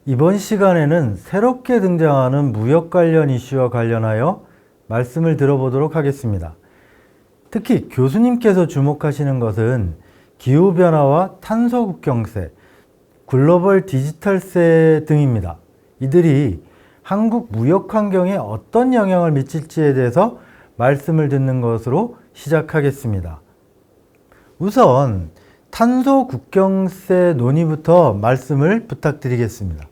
이번 시간에는 새롭게 등장하는 무역 관련 이슈와 관련하여 말씀을 들어보도록 하겠습니다. 특히 교수님께서 주목하시는 것은 기후변화와 탄소국경세, 글로벌 디지털세 등입니다. 이들이 한국 무역 환경에 어떤 영향을 미칠지에 대해서 말씀을 듣는 것으로 시작하겠습니다. 우선 탄소국경세 논의부터 말씀을 부탁드리겠습니다.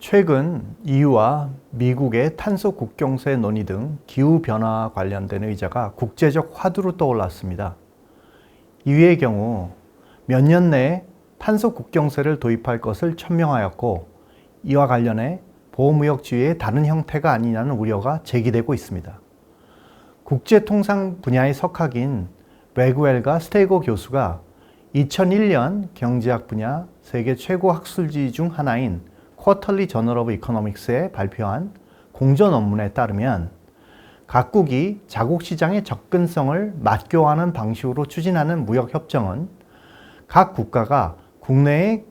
최근 EU와 미국의 탄소 국경세 논의 등 기후변화 관련된 의제가 국제적 화두로 떠올랐습니다. EU의 경우 몇 년 내에 탄소 국경세를 도입할 것을 천명하였고, 이와 관련해 보호무역주의의 다른 형태가 아니냐는 우려가 제기되고 있습니다. 국제통상 분야의 석학인 레그웰과 스테이거 교수가 2001년 경제학 분야 세계 최고 학술지 중 하나인 쿼터리 저널 오브 이코노믹스에 발표한 공저 논문에 따르면 각국이 자국 시장의 접근성을 맞교하는 방식으로 추진하는 무역협정은 각 국가가 국내의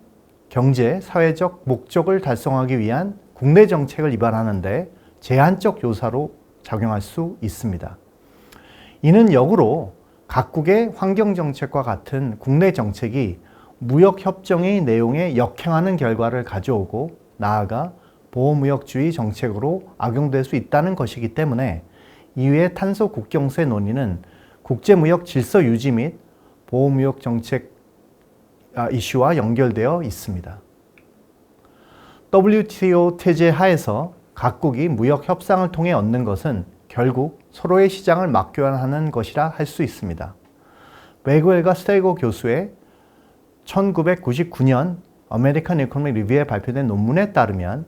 경제, 사회적 목적을 달성하기 위한 국내 정책을 위반하는 데 제한적 요소로 작용할 수 있습니다. 이는 역으로 각국의 환경정책과 같은 국내 정책이 무역협정의 내용에 역행하는 결과를 가져오고 나아가 보호무역주의 정책으로 악용될 수 있다는 것이기 때문에 EU의 탄소 국경세 논의는 국제무역 질서 유지 및 보호무역 정책 이슈와 연결되어 있습니다. WTO 체제 하에서 각국이 무역 협상을 통해 얻는 것은 결국 서로의 시장을 맞교환하는 것이라 할 수 있습니다. 레그웰과 스테이거 교수의 1999년 아메리칸 이코노믹 리뷰에 발표된 논문에 따르면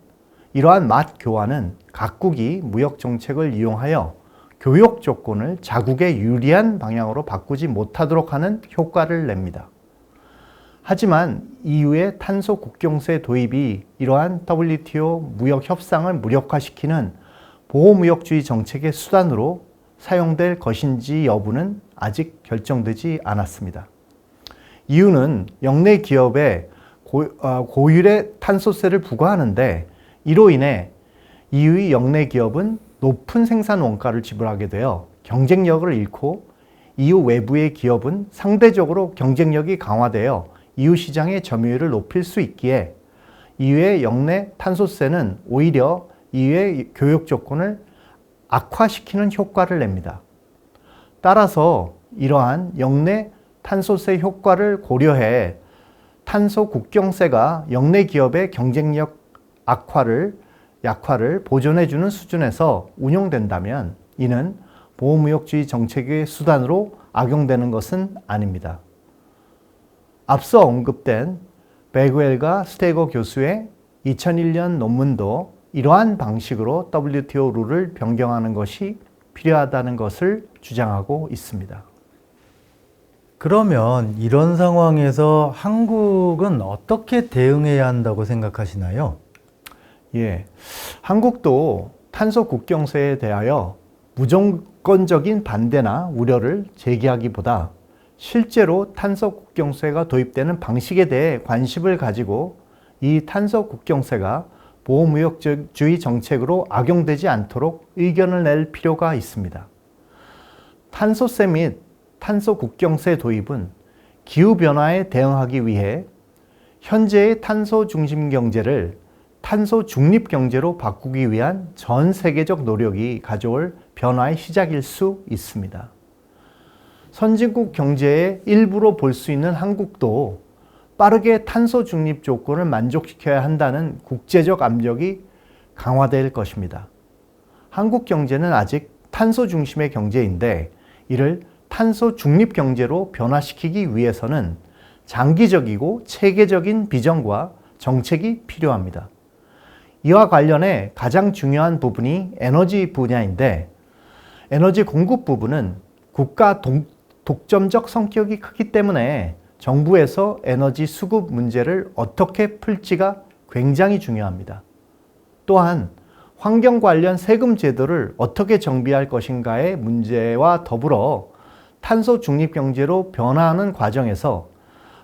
이러한 맞교환은 각국이 무역 정책을 이용하여 교역 조건을 자국에 유리한 방향으로 바꾸지 못하도록 하는 효과를 냅니다. 하지만 EU의 탄소 국경세 도입이 이러한 WTO 무역 협상을 무력화시키는 보호무역주의 정책의 수단으로 사용될 것인지 여부는 아직 결정되지 않았습니다. EU는 역내 기업에 고율의 탄소세를 부과하는데, 이로 인해 EU의 역내 기업은 높은 생산 원가를 지불하게 되어 경쟁력을 잃고, EU 외부의 기업은 상대적으로 경쟁력이 강화되어 EU 시장의 점유율을 높일 수 있기에 EU의 역내 탄소세는 오히려 EU의 교역 조건을 악화시키는 효과를 냅니다. 따라서 이러한 역내 탄소세 효과를 고려해 탄소 국경세가 역내 기업의 경쟁력 약화를 보존해주는 수준에서 운용된다면 이는 보호무역주의 정책의 수단으로 악용되는 것은 아닙니다. 앞서 언급된 레그웰과 스테이거 교수의 2001년 논문도 이러한 방식으로 WTO 룰을 변경하는 것이 필요하다는 것을 주장하고 있습니다. 그러면 이런 상황에서 한국은 어떻게 대응해야 한다고 생각하시나요? 한국도 탄소 국경세에 대하여 무조건적인 반대나 우려를 제기하기보다 실제로 탄소 국경세가 도입되는 방식에 대해 관심을 가지고 이 탄소 국경세가 보호무역주의 정책으로 악용되지 않도록 의견을 낼 필요가 있습니다. 탄소세 및 탄소 국경세 도입은 기후변화에 대응하기 위해 현재의 탄소 중심 경제를 탄소 중립 경제로 바꾸기 위한 전 세계적 노력이 가져올 변화의 시작일 수 있습니다. 선진국 경제의 일부로 볼 수 있는 한국도 빠르게 탄소 중립 조건을 만족시켜야 한다는 국제적 압력이 강화될 것입니다. 한국 경제는 아직 탄소 중심의 경제인데 이를 탄소 중립 경제로 변화시키기 위해서는 장기적이고 체계적인 비전과 정책이 필요합니다. 이와 관련해 가장 중요한 부분이 에너지 분야인데, 에너지 공급 부분은 국가 독점적 성격이 크기 때문에 정부에서 에너지 수급 문제를 어떻게 풀지가 굉장히 중요합니다. 또한 환경 관련 세금 제도를 어떻게 정비할 것인가의 문제와 더불어 탄소 중립 경제로 변화하는 과정에서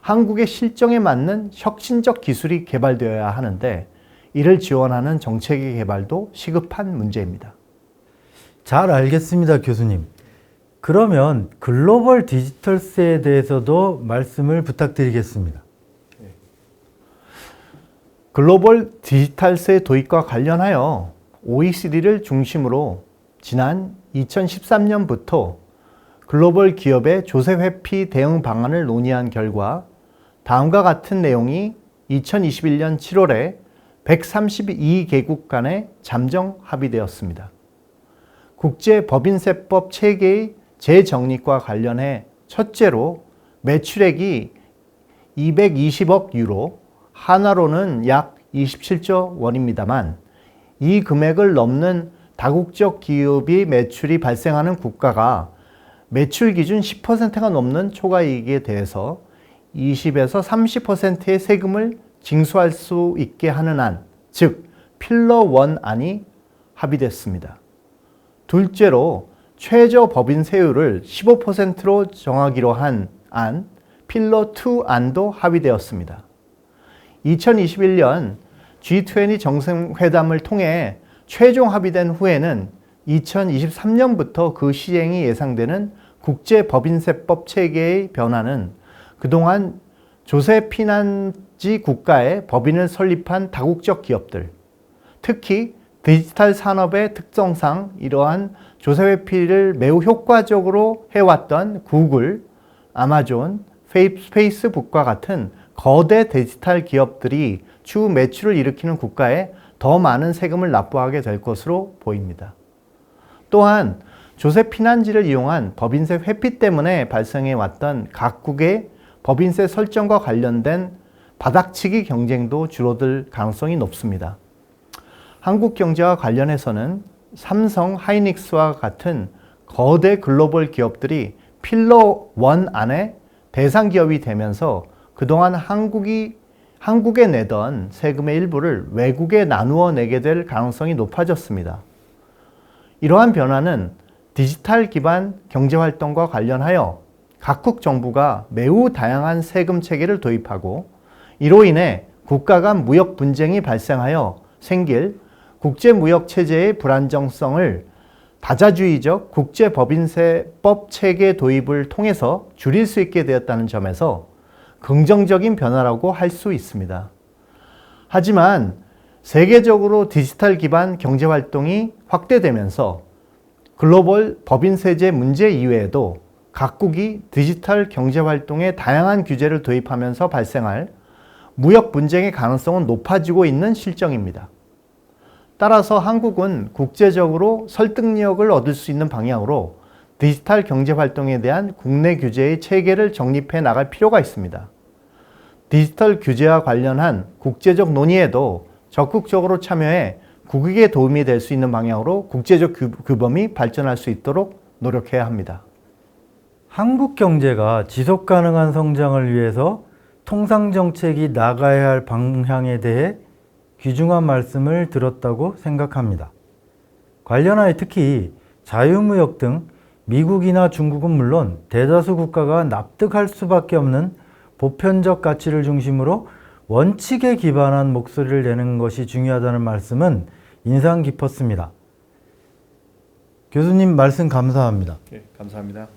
한국의 실정에 맞는 혁신적 기술이 개발되어야 하는데 이를 지원하는 정책의 개발도 시급한 문제입니다. 잘 알겠습니다, 교수님. 그러면 글로벌 디지털세에 대해서도 말씀을 부탁드리겠습니다. 글로벌 디지털세 도입과 관련하여 OECD를 중심으로 지난 2013년부터 글로벌 기업의 조세 회피 대응 방안을 논의한 결과 다음과 같은 내용이 2021년 7월에 132개국 간에 잠정 합의되었습니다. 국제법인세법 체계의 재정립과 관련해 첫째로 매출액이 220억 유로, 한화로는 약 27조 원입니다만 이 금액을 넘는 다국적 기업이 매출이 발생하는 국가가 매출 기준 10%가 넘는 초과이익에 대해서 20에서 30%의 세금을 징수할 수 있게 하는 안, 즉 필러 1 안이 합의됐습니다. 둘째로 최저 법인 세율을 15%로 정하기로 한 안, 필러 2 안도 합의되었습니다. 2021년 G20 정상회담을 통해 최종 합의된 후에는 2023년부터 그 시행이 예상되는 국제법인세법 체계의 변화는 그동안 조세 피난지 국가에 법인을 설립한 다국적 기업들, 특히 디지털 산업의 특성상 이러한 조세 회피를 매우 효과적으로 해왔던 구글, 아마존, 페이스북과 같은 거대 디지털 기업들이 추후 매출을 일으키는 국가에 더 많은 세금을 납부하게 될 것으로 보입니다. 또한 조세 피난지를 이용한 법인세 회피 때문에 발생해 왔던 각국의 법인세 설정과 관련된 바닥치기 경쟁도 줄어들 가능성이 높습니다. 한국 경제와 관련해서는 삼성, 하이닉스와 같은 거대 글로벌 기업들이 필러 1 안에 대상 기업이 되면서 그동안 한국에 내던 세금의 일부를 외국에 나누어 내게 될 가능성이 높아졌습니다. 이러한 변화는 디지털 기반 경제활동과 관련하여 각국 정부가 매우 다양한 세금 체계를 도입하고 이로 인해 국가 간 무역 분쟁이 발생하여 생길 국제무역 체제의 불안정성을 다자주의적 국제법인세법 체계 도입을 통해서 줄일 수 있게 되었다는 점에서 긍정적인 변화라고 할 수 있습니다. 하지만 세계적으로 디지털 기반 경제활동이 확대되면서 글로벌 법인세제 문제 이외에도 각국이 디지털 경제활동에 다양한 규제를 도입하면서 발생할 무역 분쟁의 가능성은 높아지고 있는 실정입니다. 따라서 한국은 국제적으로 설득력을 얻을 수 있는 방향으로 디지털 경제활동에 대한 국내 규제의 체계를 정립해 나갈 필요가 있습니다. 디지털 규제와 관련한 국제적 논의에도 적극적으로 참여해 국익에 도움이 될 수 있는 방향으로 국제적 규범이 발전할 수 있도록 노력해야 합니다. 한국 경제가 지속 가능한 성장을 위해서 통상정책이 나가야 할 방향에 대해 귀중한 말씀을 들었다고 생각합니다. 관련하여 특히 자유무역 등 미국이나 중국은 물론 대다수 국가가 납득할 수밖에 없는 보편적 가치를 중심으로 원칙에 기반한 목소리를 내는 것이 중요하다는 말씀은 인상 깊었습니다. 교수님 말씀 감사합니다. 네, 감사합니다.